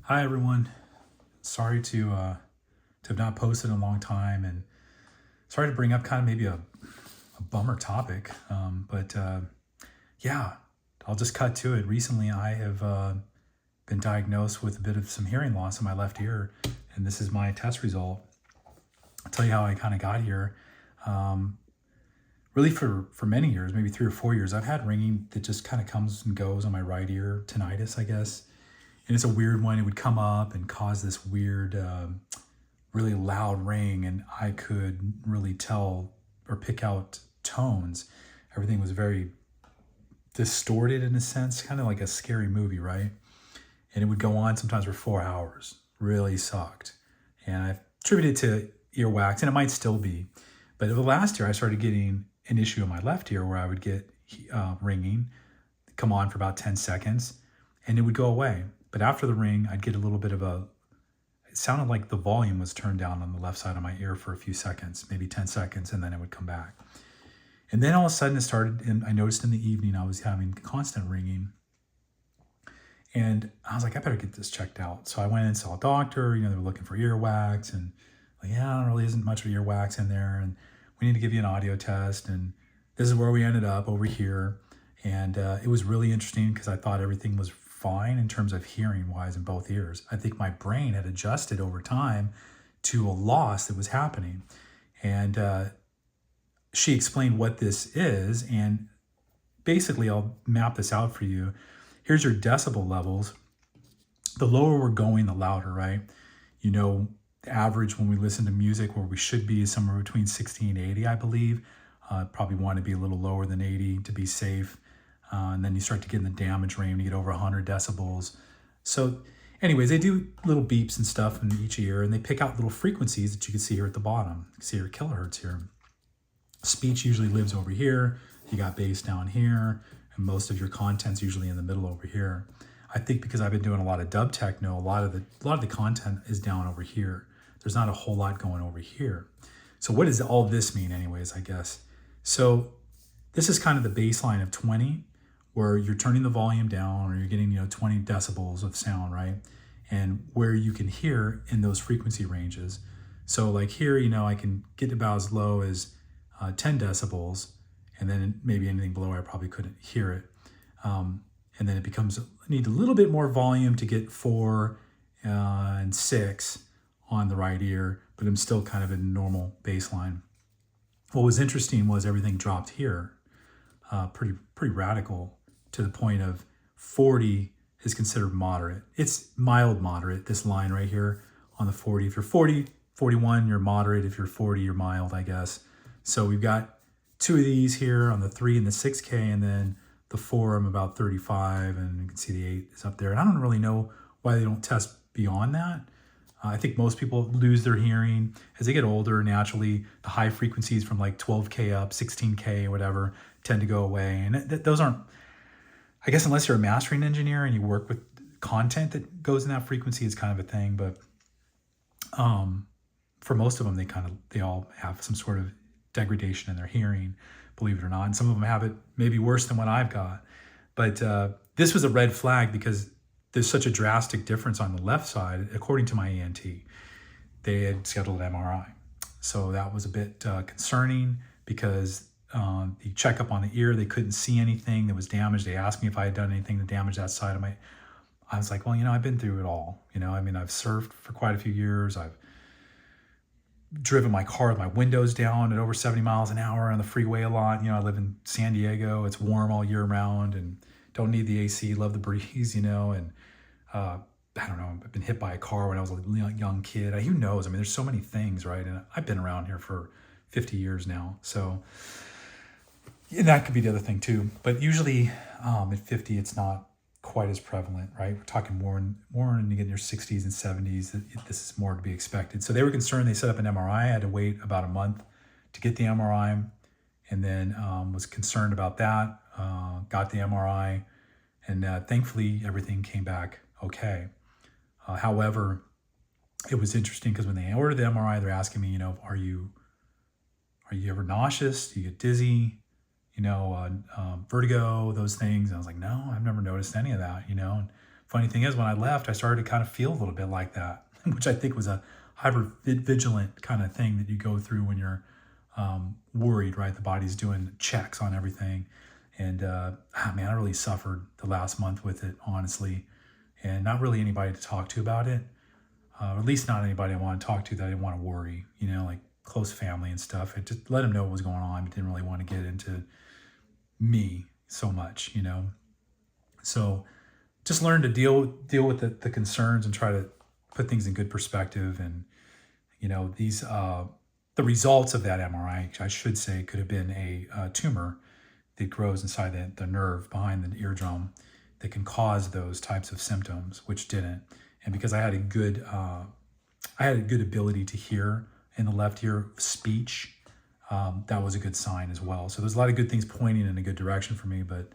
Hi everyone. Sorry to have not posted in a long time, and sorry to bring up kind of maybe a bummer topic. But yeah, I'll just cut to it. Recently, I have been diagnosed with a bit of some hearing loss in my left ear, and this is my test result. I'll tell you how I kind of got here. Um, Really, for many years, maybe 3 or 4 years, I've had ringing that just kind of comes and goes on my right ear, tinnitus, I guess. And it's a weird one. It would come up and cause this weird, really loud ring, and I could really tell or pick out tones. Everything was very distorted in a sense, kind of like a scary movie, right? And it would go on sometimes for 4 hours. Really sucked. And I attributed it to earwax, and it might still be. But the last year, I started getting an issue in my left ear where I would get ringing, come on for about 10 seconds, and it would go away. But after the ring, I'd get a little bit of it sounded like the volume was turned down on the left side of my ear for a few seconds, maybe 10 seconds, and then it would come back. And then all of a sudden it started, and I noticed in the evening I was having constant ringing. And I was like, I better get this checked out. So I went and saw a doctor. They were looking for earwax, and like, yeah, there really isn't much of earwax in there. And we need to give you an audio test. And this is where we ended up over here. And it was really interesting because I thought everything was fine in terms of hearing wise in both ears. I think my brain had adjusted over time to a loss that was happening. And she explained what this is. And basically, I'll map this out for you. Here's your decibel levels. The lower we're going, the louder, right? The average when we listen to music where we should be is somewhere between 60 and 80, I believe. Probably want to be a little lower than 80 to be safe. And then you start to get in the damage range, you get over 100 decibels. So anyways, they do little beeps and stuff in each ear, and they pick out little frequencies that you can see here at the bottom. You can see your kilohertz here. Speech usually lives over here. You got bass down here, and most of your content's usually in the middle over here. I think because I've been doing a lot of dub techno, a lot of the content is down over here. There's not a whole lot going over here. So what does all this mean anyways, I guess? So this is kind of the baseline of 20, where you're turning the volume down or you're getting 20 decibels of sound, right? And where you can hear in those frequency ranges. So like here, I can get about as low as 10 decibels, and then maybe anything below I probably couldn't hear it. And then it becomes, I need a little bit more volume to get 4 and 6 on the right ear, but I'm still kind of in normal baseline. What was interesting was everything dropped here, pretty radical, to the point of 40 is considered moderate. It's mild moderate, this line right here on the 40. If you're 40, 41, you're moderate. If you're 40, you're mild, I guess. So we've got 2 of these here on the 3 and the 6K, and then the 4, I'm about 35, and you can see the 8 is up there. And I don't really know why they don't test beyond that. I think most people lose their hearing as they get older. Naturally, the high frequencies from like 12K up, 16K or whatever, tend to go away. And those aren't, I guess, unless you're a mastering engineer and you work with content that goes in that frequency, it's kind of a thing. But for most of them, they all have some sort of degradation in their hearing, believe it or not. And some of them have it maybe worse than what I've got. But this was a red flag because there's such a drastic difference on the left side. According to my ENT, they had scheduled an MRI. So that was a bit concerning because the checkup on the ear, they couldn't see anything that was damaged. They asked me if I had done anything to damage that side of I was like, well, I've been through it all. I've surfed for quite a few years. I've driven my car with my windows down at over 70 miles an hour on the freeway a lot. I live in San Diego. It's warm all year round and don't need the AC, love the breeze, and I don't know, I've been hit by a car when I was a young kid. Who knows? There's so many things, right? And I've been around here for 50 years now. So, and that could be the other thing too. But usually at 50, it's not quite as prevalent, right? We're talking more in your 60s and 70s. This is more to be expected. So they were concerned. They set up an MRI. I had to wait about a month to get the MRI, and then was concerned about that. Got the MRI, and thankfully everything came back okay. However, it was interesting because when they ordered the MRI, they're asking me, are you ever nauseous? Do you get dizzy? Vertigo, those things. And I was like, no, I've never noticed any of that, And funny thing is, when I left, I started to kind of feel a little bit like that, which I think was a hyper vigilant kind of thing that you go through when you're worried, right? The body's doing checks on everything. And man, I really suffered the last month with it, honestly, and not really anybody to talk to about it. Or at least not anybody I want to talk to that I didn't want to worry, like close family and stuff. I just let them know what was going on, but didn't really want to get into me so much, So just learn to deal with the concerns and try to put things in good perspective. And, these, the results of that MRI, I should say, could have been a tumor that grows inside the nerve behind the eardrum that can cause those types of symptoms, which didn't. And because I had a good ability to hear in the left ear speech, that was a good sign as well. So there's a lot of good things pointing in a good direction for me. But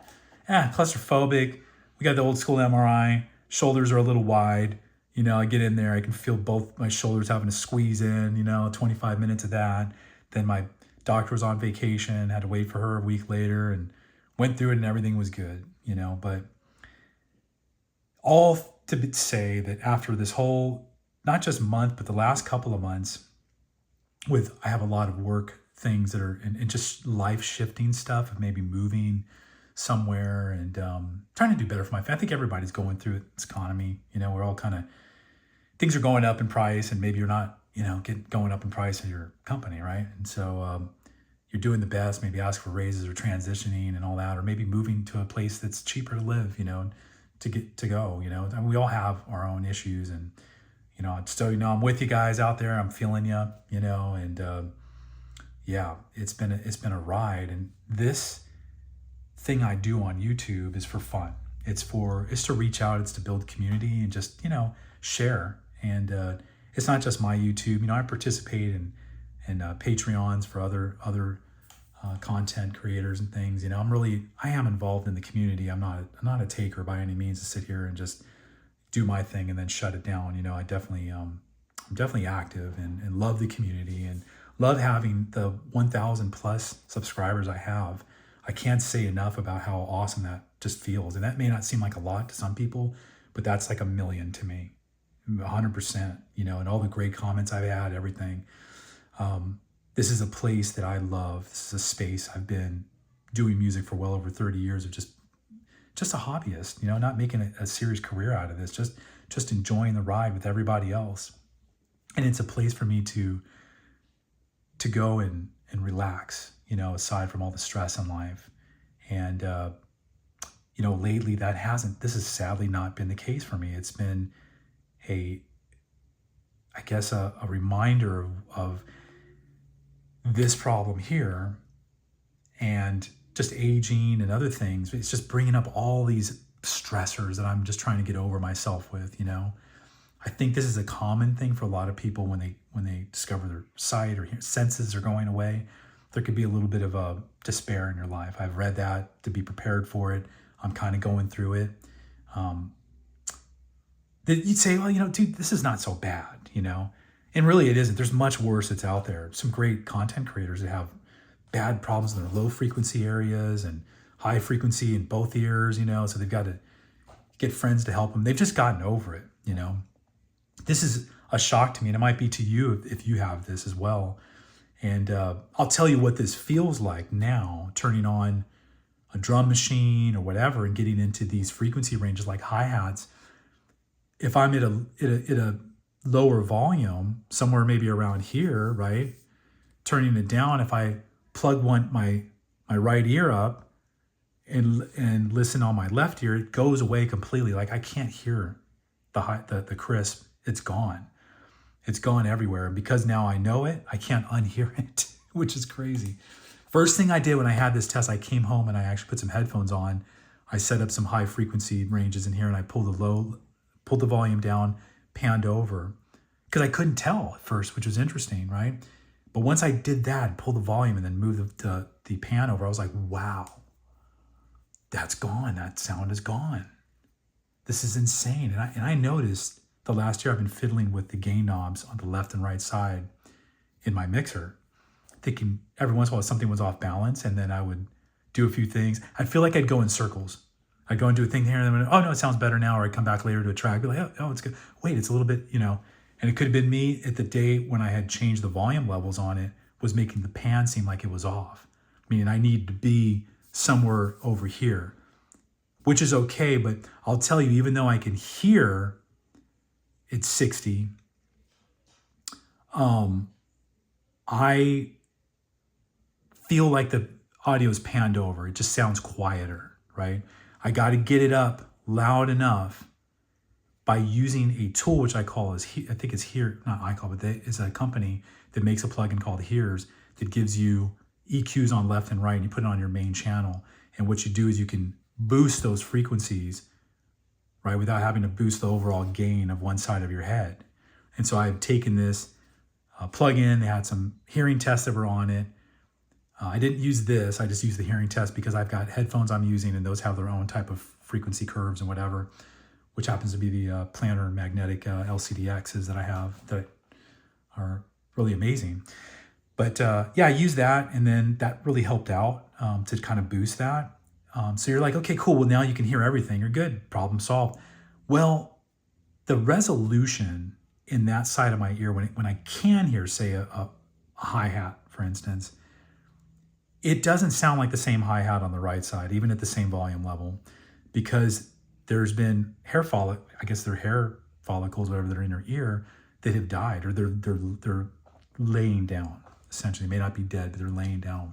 claustrophobic. We got the old school MRI. Shoulders are a little wide. I get in there, I can feel both my shoulders having to squeeze in. 25 minutes of that. Then my doctor was on vacation, had to wait for her a week later, and went through it, and everything was good. But all to say that after this whole, not just month, but the last couple of months, I have a lot of work things that are and just life shifting stuff of maybe moving somewhere and trying to do better for my family. I think everybody's going through this economy. We're all kind of, things are going up in price, and maybe you're not, going up in price in your company, right? And so you're doing the best, maybe ask for raises or transitioning and all that, or maybe moving to a place that's cheaper to live, to go. I mean, we all have our own issues, and still, I'm with you guys out there. I'm feeling you, and yeah, it's been a ride. And this thing I do on YouTube is for fun. It's to reach out. It's to build community and just share. And it's not just my YouTube. I participate in Patreons for other content creators and things. I am involved in the community. I'm not a taker by any means to sit here and just do my thing and then shut it down. I definitely I'm definitely active and love the community and love having the 1,000 plus subscribers I have. I can't say enough about how awesome that just feels. And that may not seem like a lot to some people, but that's like a million to me, 100%, and all the great comments I've had, everything. This is a place that I love. This is a space. I've been doing music for well over 30 years of just a hobbyist, not making a serious career out of this, just enjoying the ride with everybody else. And it's a place for me to go and relax, aside from all the stress in life. And, lately this has sadly not been the case for me. It's been a reminder of this problem here and just aging and other things. It's just bringing up all these stressors that I'm just trying to get over myself with, I think this is a common thing for a lot of people when they discover their sight or senses are going away. There could be a little bit of a despair in your life. I've read that to be prepared for it. I'm kind of going through it. That you'd say, well, dude, this is not so bad, and really it isn't. There's much worse that's out there. Some great content creators that have bad problems in their low frequency areas and high frequency in both ears, so they've got to get friends to help them. They've just gotten over it, This is a shock to me, and it might be to you if you have this as well. And I'll tell you what this feels like now, turning on a drum machine or whatever and getting into these frequency ranges like hi-hats. If I'm at a lower volume, somewhere maybe around here, right, turning it down, if I plug my right ear up and listen on my left ear, it goes away completely. Like I can't hear the crisp. It's gone. It's gone everywhere. And because now I know it, I can't unhear it, which is crazy. First thing I did when I had this test, I came home and I actually put some headphones on. I set up some high frequency ranges in here and I pulled the volume down, panned over, because I couldn't tell at first, which was interesting, right? But once I did that, pulled the volume and then moved the pan over, I was like, wow, that's gone. That sound is gone. This is insane. And I noticed the last year I've been fiddling with the gain knobs on the left and right side in my mixer, thinking every once in a while something was off balance, and then I would do a few things. I'd feel like I'd go in circles. I'd go and do a thing here and then, oh no, it sounds better now. Or I'd come back later to a track, be like, oh, it's good. Wait, it's a little bit, and it could have been me at the day when I had changed the volume levels on it was making the pan seem like it was off. Meaning I needed to be somewhere over here, which is okay. But I'll tell you, even though I can hear it's 60, I feel like the audio is panned over. It just sounds quieter, right? I got to get it up loud enough by using a tool, which I think it's Here, not I call, but it's a company that makes a plugin called Hears that gives you EQs on left and right, and you put it on your main channel. And what you do is you can boost those frequencies, right, without having to boost the overall gain of one side of your head. And so I've taken this plugin. They had some hearing tests that were on it. I didn't use this. I just used the hearing test because I've got headphones I'm using, and those have their own type of frequency curves and whatever, which happens to be the Planner magnetic LCDXs that I have that are really amazing. But I used that, and then that really helped out to kind of boost that. So you're like, okay, cool. Well, now you can hear everything. You're good. Problem solved. Well, the resolution in that side of my ear, when I can hear, say, a hi-hat, for instance, it doesn't sound like the same hi-hat on the right side, even at the same volume level, because there's been hair follicles, whatever, that are in your ear that have died, or they're laying down. Essentially, they may not be dead, but they're laying down,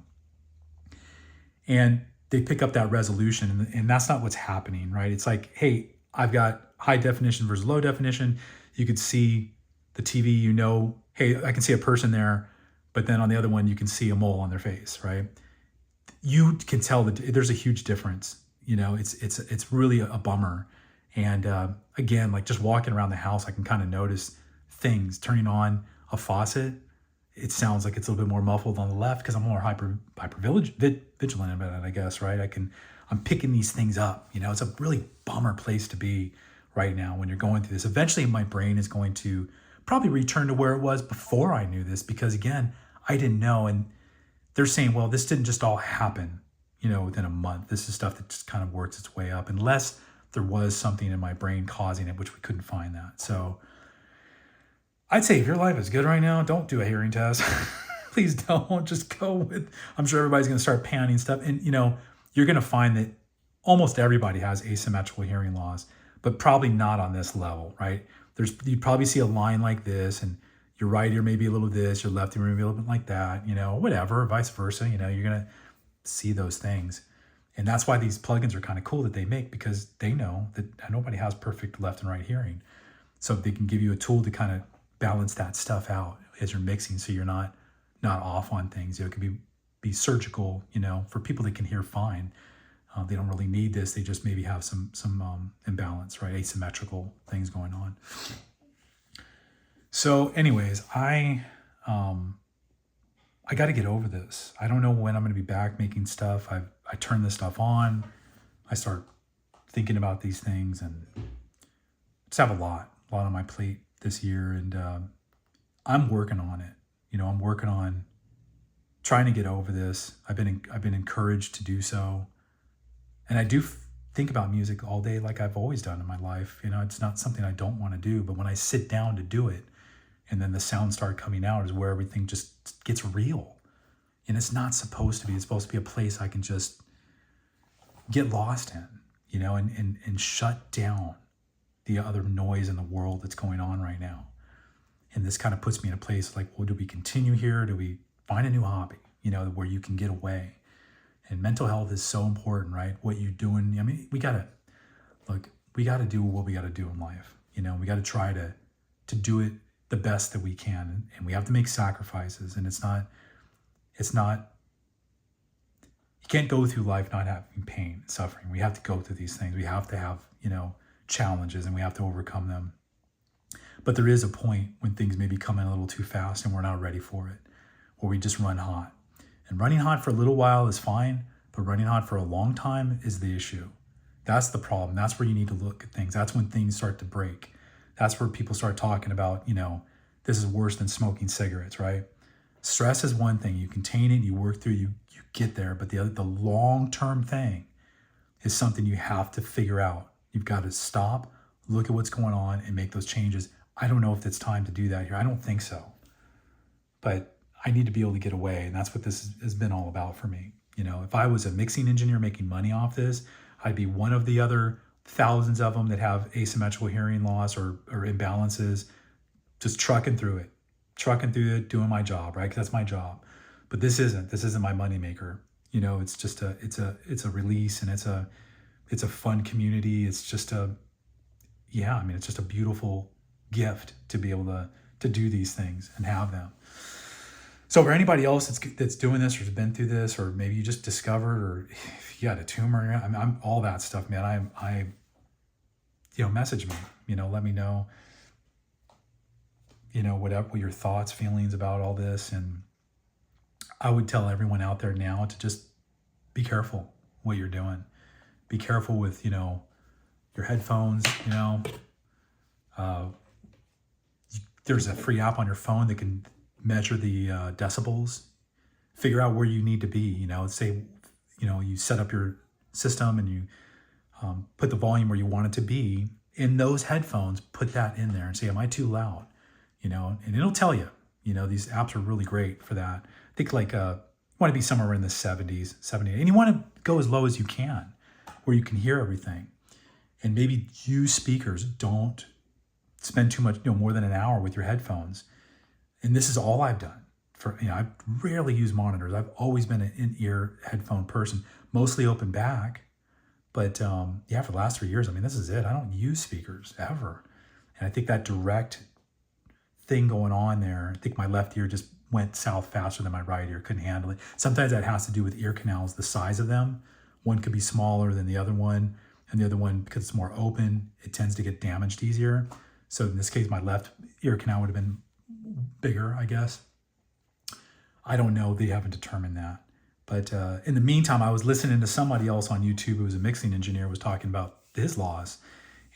and they pick up that resolution, and that's not what's happening, right? It's like, hey, I've got high definition versus low definition. You could see the TV, hey, I can see a person there, but then on the other one, you can see a mole on their face, right? You can tell that there's a huge difference. It's really a bummer. And again, like just walking around the house, I can kind of notice things. Turning on a faucet, it sounds like it's a little bit more muffled on the left because I'm more hyper vigilant about it, I guess, right? I'm picking these things up. It's a really bummer place to be right now when you're going through this. Eventually, my brain is going to probably return to where it was before I knew this, because again, I didn't know. And they're saying, well, this didn't just all happen, within a month. This is stuff that just kind of works its way up, unless there was something in my brain causing it, which we couldn't find that. So I'd say if your life is good right now, don't do a hearing test. Please don't. Just go with, I'm sure everybody's going to start panning stuff. And, you're going to find that almost everybody has asymmetrical hearing loss, but probably not on this level, right? You'd probably see a line like this, and your right ear may be a little this, your left ear may be a little bit like that, whatever, vice versa. You're going to see those things. And that's why these plugins are kind of cool that they make, because they know that nobody has perfect left and right hearing. So they can give you a tool to kind of balance that stuff out as you're mixing, so you're not off on things. It could be surgical, for people that can hear fine. They don't really need this. They just maybe have some imbalance, right? Asymmetrical things going on. So anyways, I got to get over this. I don't know when I'm going to be back making stuff. I turn this stuff on. I start thinking about these things, and just have a lot on my plate this year. And I'm working on it. I'm working on trying to get over this. I've been encouraged to do so. And I do think about music all day, like I've always done in my life. It's not something I don't want to do, but when I sit down to do it, and then the sounds start coming out, is where everything just gets real. And it's not supposed to be. It's supposed to be a place I can just get lost in, and shut down the other noise in the world that's going on right now. And this kind of puts me in a place like, well, do we continue here? Do we find a new hobby, where you can get away? And mental health is so important, right? What you're doing. I mean, we got to do what we got to do in life. We got to try to do it the best that we can. And we have to make sacrifices. And it's not, you can't go through life not having pain and suffering. We have to go through these things. We have to have, challenges, and we have to overcome them. But there is a point when things maybe come in a little too fast and we're not ready for it, or we just run hot. And running hot for a little while is fine, but running hot for a long time is the issue. That's the problem. That's where you need to look at things. That's when things start to break. That's where people start talking about, this is worse than smoking cigarettes, right? Stress is one thing. You contain it, you work through, you get there. But the long-term thing is something you have to figure out. You've got to stop, look at what's going on, and make those changes. I don't know if it's time to do that here. I don't think so. But I need to be able to get away, and that's what this has been all about for me. If I was a mixing engineer making money off this, I'd be one of the other thousands of them that have asymmetrical hearing loss or imbalances, just trucking through it, doing my job, right? Because that's my job. But this isn't my moneymaker. It's just it's a release, and it's a fun community. It's just it's just a beautiful gift to be able to do these things and have them. So for anybody else that's doing this or has been through this, or maybe you just discovered, or if you had a tumor, I'm all that stuff, man. I message me, let me know, what your thoughts, feelings about all this. And I would tell everyone out there now to just be careful what you're doing. Be careful with, your headphones, there's a free app on your phone that can measure the decibels, figure out where you need to be, say, you set up your system and you put the volume where you want it to be in those headphones, put that in there and say, am I too loud? And it'll tell you, these apps are really great for that. I think you want to be somewhere in the 70s, 70, and you want to go as low as you can where you can hear everything. And maybe use speakers. Don't spend too much, more than an hour with your headphones. And this is all I've done. I rarely use monitors. I've always been an in-ear headphone person, mostly open back. But for the last 3 years, this is it. I don't use speakers ever. And I think that direct thing going on there, I think my left ear just went south faster than my right ear, couldn't handle it. Sometimes that has to do with ear canals, the size of them. One could be smaller than the other one, and the other one, because it's more open, it tends to get damaged easier. So in this case, my left ear canal would have been bigger, I guess. I don't know. They haven't determined that. But in the meantime, I was listening to somebody else on YouTube who was a mixing engineer, was talking about his loss.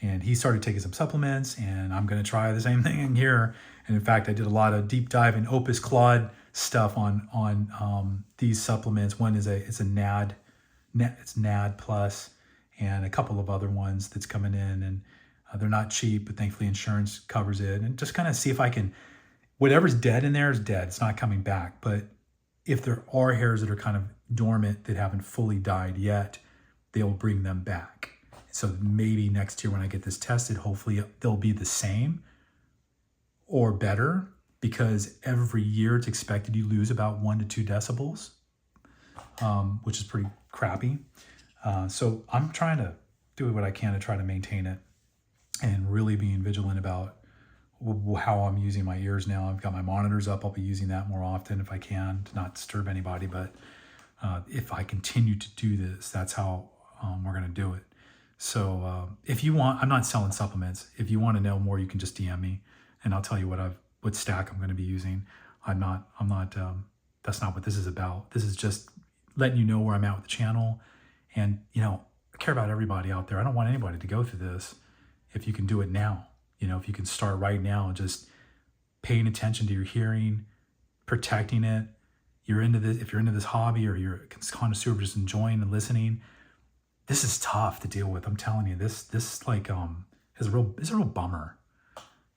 And he started taking some supplements, and I'm going to try the same thing in here. And in fact, I did a lot of deep dive in Opus Claude stuff on these supplements. One is it's NAD Plus, and a couple of other ones that's coming in, and they're not cheap, but thankfully insurance covers it. And just kind of see if I can, whatever's dead in there is dead. It's not coming back. But if there are hairs that are kind of dormant that haven't fully died yet, they'll bring them back. So maybe next year when I get this tested, hopefully they'll be the same or better, because every year it's expected you lose about 1 to 2 decibels, which is pretty crappy. So I'm trying to do what I can to try to maintain it, and really being vigilant about how I'm using my ears now. I've got my monitors up. I'll be using that more often if I can, to not disturb anybody. But if I continue to do this, that's how we're going to do it. So if you want, I'm not selling supplements. If you want to know more, you can just DM me, and I'll tell you what stack I'm going to be using. I'm not. That's not what this is about. This is just letting you know where I'm at with the channel. And, I care about everybody out there. I don't want anybody to go through this. If you can do it now, if you can start right now, just paying attention to your hearing, protecting it. If you're into this hobby, or you're a connoisseur of just enjoying and listening, this is tough to deal with. I'm telling you, this is a real bummer.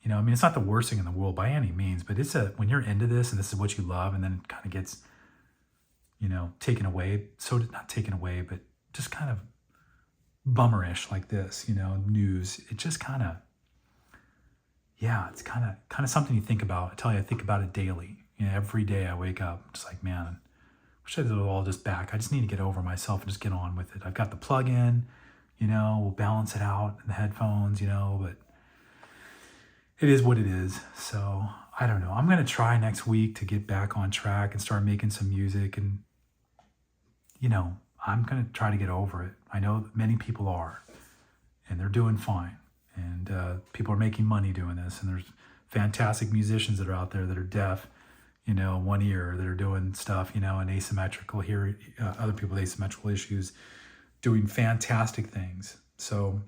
It's not the worst thing in the world by any means, but when you're into this and this is what you love, and then it kind of gets, taken away. So not taken away, but just kind of bummerish like this, news. It just kind of, it's kind of something you think about. I tell you, I think about it daily. Every day I wake up, just like, man, I wish I was all just back. I just need to get over myself and just get on with it. I've got the plug in, we'll balance it out in the headphones, but it is what it is. So I don't know. I'm going to try next week to get back on track and start making some music, and, I'm going to try to get over it. I know many people are, and they're doing fine. And people are making money doing this. And there's fantastic musicians that are out there that are deaf, one ear, that are doing stuff, and asymmetrical hearing, other people with asymmetrical issues, doing fantastic things. So,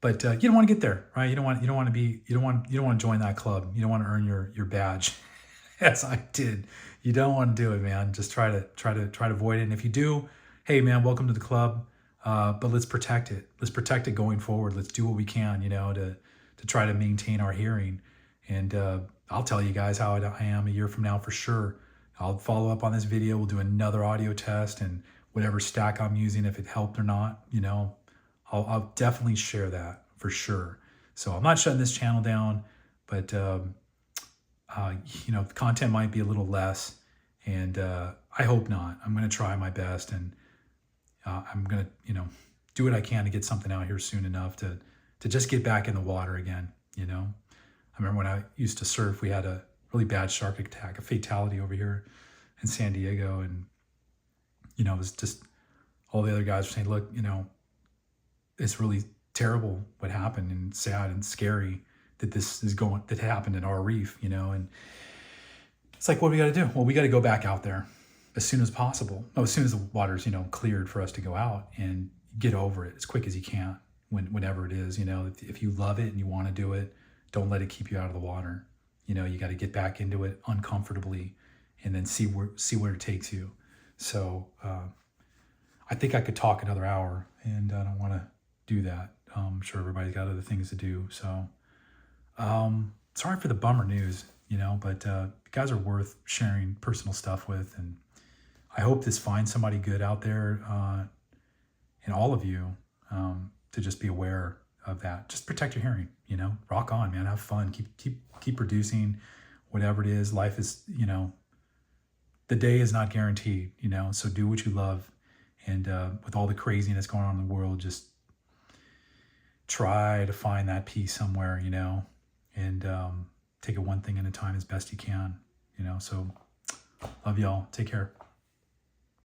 but you don't want to get there, right? You don't want to join that club. You don't want to earn your badge, as I did. You don't want to do it, man. Just try to avoid it. And if you do, hey, man, welcome to the club. but let's protect it. Let's protect it going forward. Let's do what we can, to try to maintain our hearing. And I'll tell you guys how I am a year from now for sure. I'll follow up on this video. We'll do another audio test and whatever stack I'm using, if it helped or not, I'll definitely share that for sure. So I'm not shutting this channel down, but the content might be a little less, and I hope not. I'm going to try my best, and I'm going to, do what I can to get something out here soon enough to just get back in the water again. I remember when I used to surf, we had a really bad shark attack, a fatality over here in San Diego. And, it was just all the other guys were saying, look, it's really terrible what happened and sad and scary that that happened in our reef, and it's like, what do we got to do? Well, we got to go back out there as soon as possible. As soon as the water's, cleared for us to go out, and get over it as quick as you can whenever it is, if you love it and you want to do it, don't let it keep you out of the water. You got to get back into it uncomfortably and then see where it takes you. So I think I could talk another hour, and I don't want to do that. I'm sure everybody's got other things to do. So sorry for the bummer news, but you guys are worth sharing personal stuff with. And I hope this finds somebody good out there, and all of you, to just be aware of that. Just protect your hearing, rock on, man. Have fun. Keep producing whatever it is. Life is, the day is not guaranteed, so do what you love. And with all the craziness going on in the world, just try to find that peace somewhere, and take it one thing at a time as best you can, so love y'all. Take care.